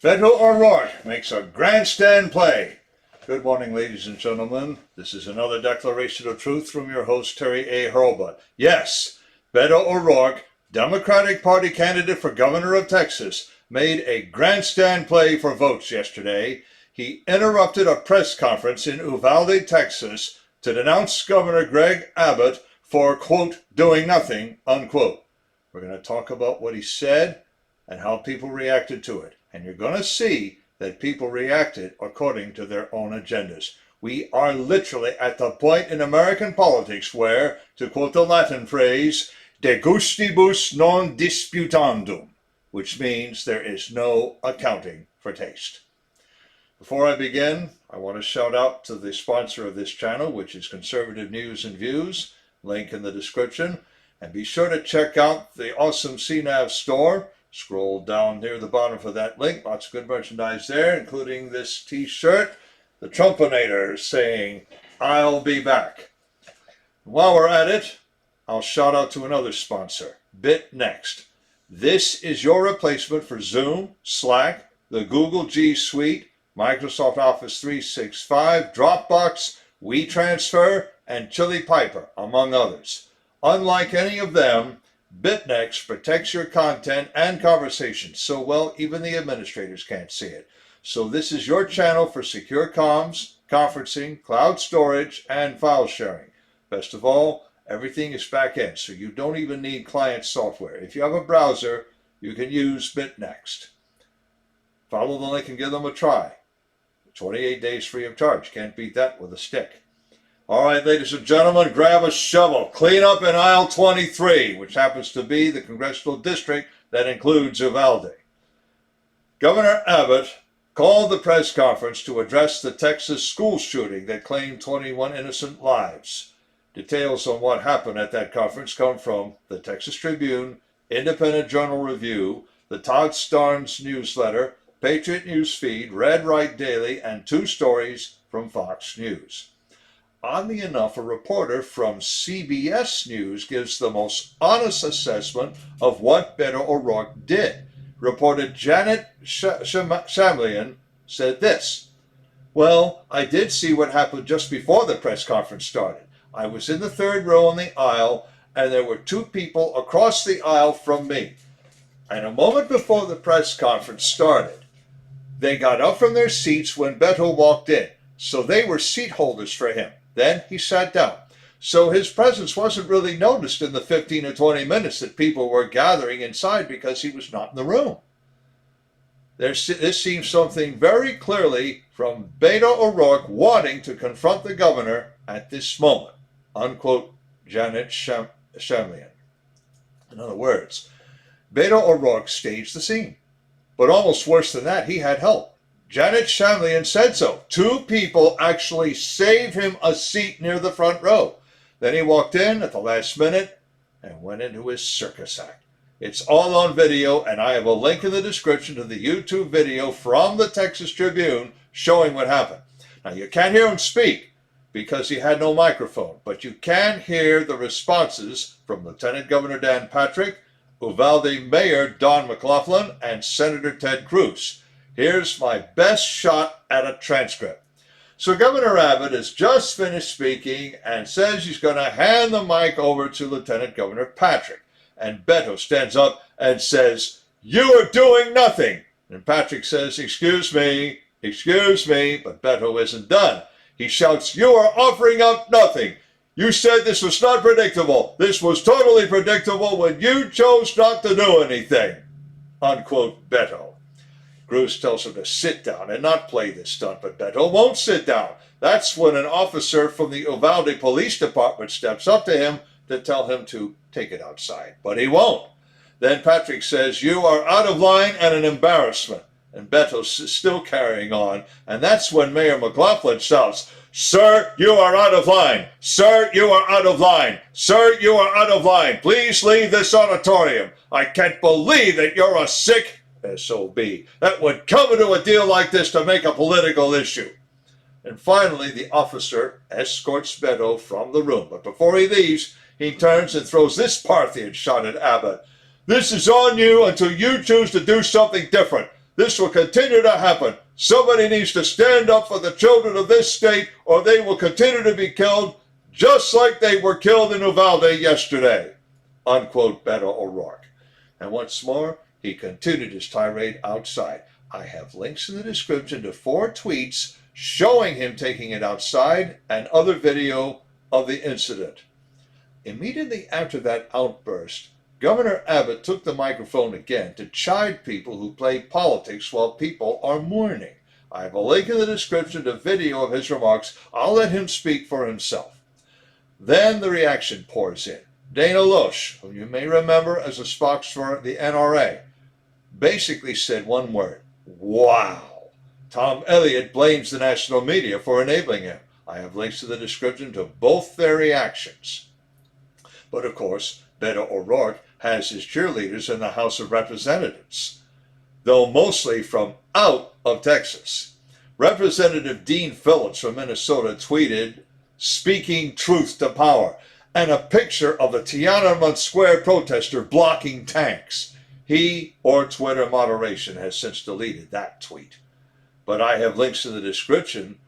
Beto O'Rourke makes a grandstand play. Good morning, ladies and gentlemen. This is another declaration of truth from your host, Terry A. Hurlbut. Yes, Beto O'Rourke, Democratic Party candidate for governor of Texas, made a grandstand play for votes yesterday. He interrupted a press conference in Uvalde, Texas, to denounce Governor Greg Abbott for, quote, doing nothing, unquote. We're going to talk about what he said and how people reacted to it. And you're going to see that people reacted according to their own agendas. We are literally at the point in American politics where, to quote the Latin phrase, de gustibus non disputandum, which means there is no accounting for taste. Before I begin, I want to shout out to the sponsor of this channel, which is Conservative News and Views, link in the description. And be sure to check out the awesome CNAV Store. Scroll down near the bottom for that link. Lots of good merchandise there, including this t-shirt, the Trumpinator, saying, I'll be back. While we're at it, I'll shout out to another sponsor, BitNext. This is your replacement for Zoom, Slack, the Google G Suite, Microsoft Office 365, Dropbox, WeTransfer, and Chili Piper, among others. Unlike any of them, BitNext protects your content and conversations so well even the administrators can't see it. So this is your channel for secure comms, conferencing, cloud storage, and file sharing. Best of all, everything is back-end, so you don't even need client software. If you have a browser, you can use BitNext. Follow the link and give them a try. 28 days free of charge. Can't beat that with a stick. All right, ladies and gentlemen, grab a shovel. Clean up in aisle 23, which happens to be the congressional district that includes Uvalde. Governor Abbott called the press conference to address the Texas school shooting that claimed 21 innocent lives. Details on what happened at that conference come from the Texas Tribune, Independent Journal Review, the Todd Starnes newsletter, Patriot News Feed, Red Right Daily, and 2 stories from Fox News. Oddly enough, a reporter from CBS News gives the most honest assessment of what Beto O'Rourke did. Reporter Janet Shamlian said this, well, I did see what happened just before the press conference started. I was in the 3rd row on the aisle, and there were 2 people across the aisle from me. And a moment before the press conference started, they got up from their seats when Beto walked in, so they were seat holders for him. Then he sat down. So his presence wasn't really noticed in the 15 or 20 minutes that people were gathering inside because he was not in the room. This seems something very clearly from Beto O'Rourke wanting to confront the governor at this moment, unquote Janet Shamlian. In other words, Beto O'Rourke staged the scene. But almost worse than that, he had help. Janet Shamlian said so. 2 people actually saved him a seat near the front row. Then he walked in at the last minute and went into his circus act. It's all on video, and I have a link in the description to the YouTube video from the Texas Tribune showing what happened. Now, you can't hear him speak because he had no microphone, but you can hear the responses from Lieutenant Governor Dan Patrick, Uvalde Mayor Don McLaughlin, and Senator Ted Cruz. Here's my best shot at a transcript. So Governor Abbott has just finished speaking and says he's going to hand the mic over to Lieutenant Governor Patrick. And Beto stands up and says, you are doing nothing. And Patrick says, excuse me, but Beto isn't done. He shouts, you are offering up nothing. You said this was not predictable. This was totally predictable when you chose not to do anything. Unquote Beto. Cruz tells him to sit down and not play this stunt, but Beto won't sit down. That's when an officer from the Uvalde Police Department steps up to him to tell him to take it outside, but he won't. Then Patrick says, you are out of line and an embarrassment. And Beto's still carrying on, and that's when Mayor McLaughlin shouts, sir, you are out of line. Sir, you are out of line. Sir, you are out of line. Please leave this auditorium. I can't believe that you're a sick SOB that would come into a deal like this to make a political issue. And finally, the officer escorts Beto from the room. But before he leaves, he turns and throws this Parthian shot at Abbott. This is on you until you choose to do something different. This will continue to happen. Somebody needs to stand up for the children of this state, or they will continue to be killed just like they were killed in Uvalde yesterday. Unquote, Beto O'Rourke. And once more, he continued his tirade outside. I have links in the description to 4 tweets showing him taking it outside and other video of the incident. Immediately after that outburst, Governor Abbott took the microphone again to chide people who play politics while people are mourning. I have a link in the description to video of his remarks. I'll let him speak for himself. Then the reaction pours in. Dana Loesch, whom you may remember as a spokesman for the NRA, basically said one word: wow. Tom Elliott blames the national media for enabling him. I have links to the description to both their reactions. But of course, Beto O'Rourke has his cheerleaders in the House of Representatives, though mostly from out of Texas. Representative Dean Phillips from Minnesota tweeted, "Speaking truth to power," and a picture of the Tiananmen Square protester blocking tanks. He or Twitter moderation has since deleted that tweet. But I have links in the description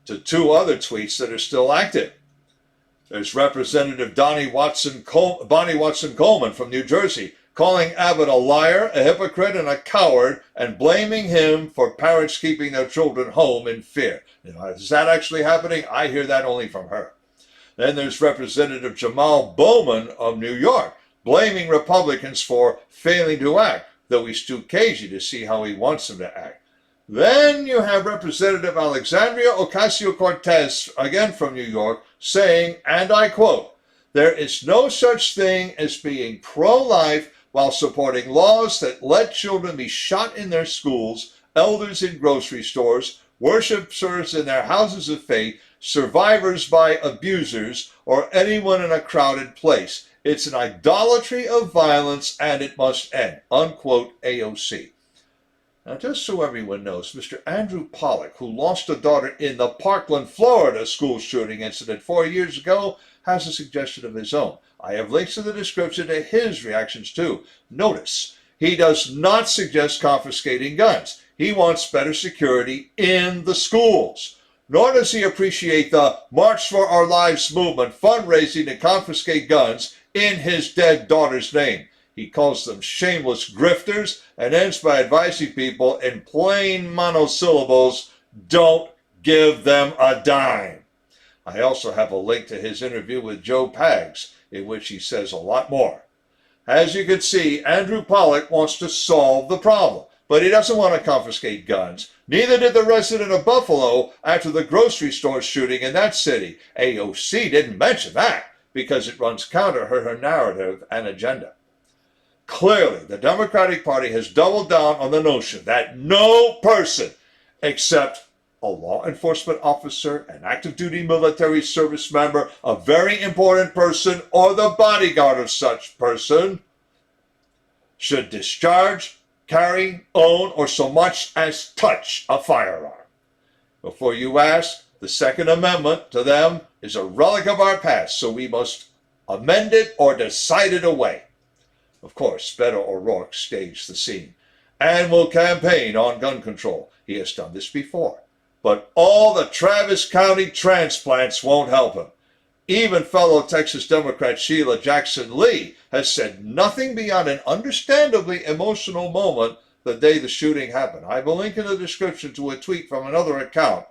to 2 other tweets that are still active. There's Representative Bonnie Watson Coleman from New Jersey calling Abbott a liar, a hypocrite, and a coward, and blaming him for parents keeping their children home in fear. Is that actually happening? I hear that only from her. Then there's Representative Jamal Bowman of New York blaming Republicans for failing to act, though he's too cagey to see how he wants them to act. Then you have Representative Alexandria Ocasio-Cortez, again from New York, saying, and I quote, "There is no such thing as being pro-life while supporting laws that let children be shot in their schools, elders in grocery stores, worshipers in their houses of faith, survivors by abusers, or anyone in a crowded place. It's an idolatry of violence and it must end." Unquote, AOC. Now, just so everyone knows, Mr. Andrew Pollack, who lost a daughter in the Parkland, Florida school shooting incident 4 years ago, has a suggestion of his own. I have links in the description to his reactions too. Notice, he does not suggest confiscating guns. He wants better security in the schools. Nor does he appreciate the March for Our Lives movement fundraising to confiscate guns in his dead daughter's name. He calls them shameless grifters and ends by advising people in plain monosyllables, don't give them a dime. I also have a link to his interview with Joe Pags, in which he says a lot more. As you can see, Andrew Pollack wants to solve the problem, but he doesn't want to confiscate guns. Neither did the resident of Buffalo after the grocery store shooting in that city. AOC didn't mention that because it runs counter her narrative and agenda. Clearly, the Democratic Party has doubled down on the notion that no person except a law enforcement officer, an active duty military service member, a very important person, or the bodyguard of such person should discharge, carry, own, or so much as touch a firearm. Before you ask, the Second Amendment to them is a relic of our past, so we must amend it or decide it away. Of course, Beto O'Rourke staged the scene and will campaign on gun control. He has done this before. But all the Travis County transplants won't help him. Even fellow Texas Democrat Sheila Jackson Lee has said nothing beyond an understandably emotional moment the day the shooting happened. I have a link in the description to a tweet from another account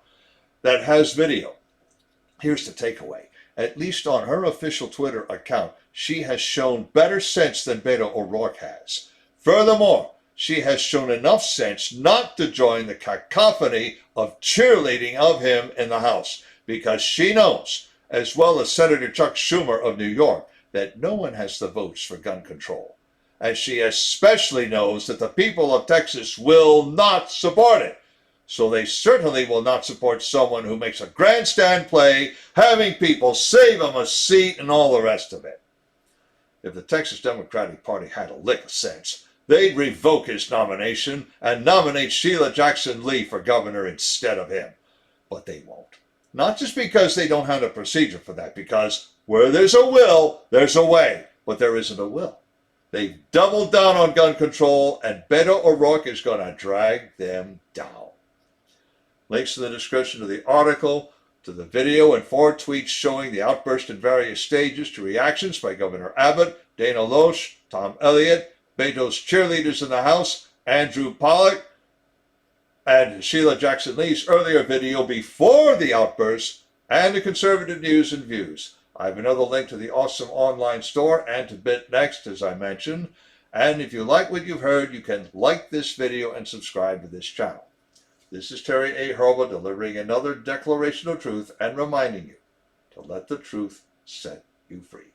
that has video. Here's the takeaway. At least on her official Twitter account, she has shown better sense than Beto O'Rourke has. Furthermore, she has shown enough sense not to join the cacophony of cheerleading of him in the House, because she knows, as well as Senator Chuck Schumer of New York, that no one has the votes for gun control. And she especially knows that the people of Texas will not support it. So they certainly will not support someone who makes a grandstand play, having people save him a seat and all the rest of it. If the Texas Democratic Party had a lick of sense, they'd revoke his nomination and nominate Sheila Jackson Lee for governor instead of him. But they won't. Not just because they don't have a procedure for that, because where there's a will, there's a way. But there isn't a will. They've doubled down on gun control, and Beto O'Rourke is going to drag them down. Links in the description of the article, to the video, and 4 tweets showing the outburst in various stages, to reactions by Governor Abbott, Dana Loesch, Tom Elliott, Beto's cheerleaders in the House, Andrew Pollack, and Sheila Jackson Lee's earlier video before the outburst, and to conservative news and views. I have another link to the awesome online store and to BitNext, as I mentioned. And if you like what you've heard, you can like this video and subscribe to this channel. This is Terry A. Hurlbut delivering another declaration of truth and reminding you to let the truth set you free.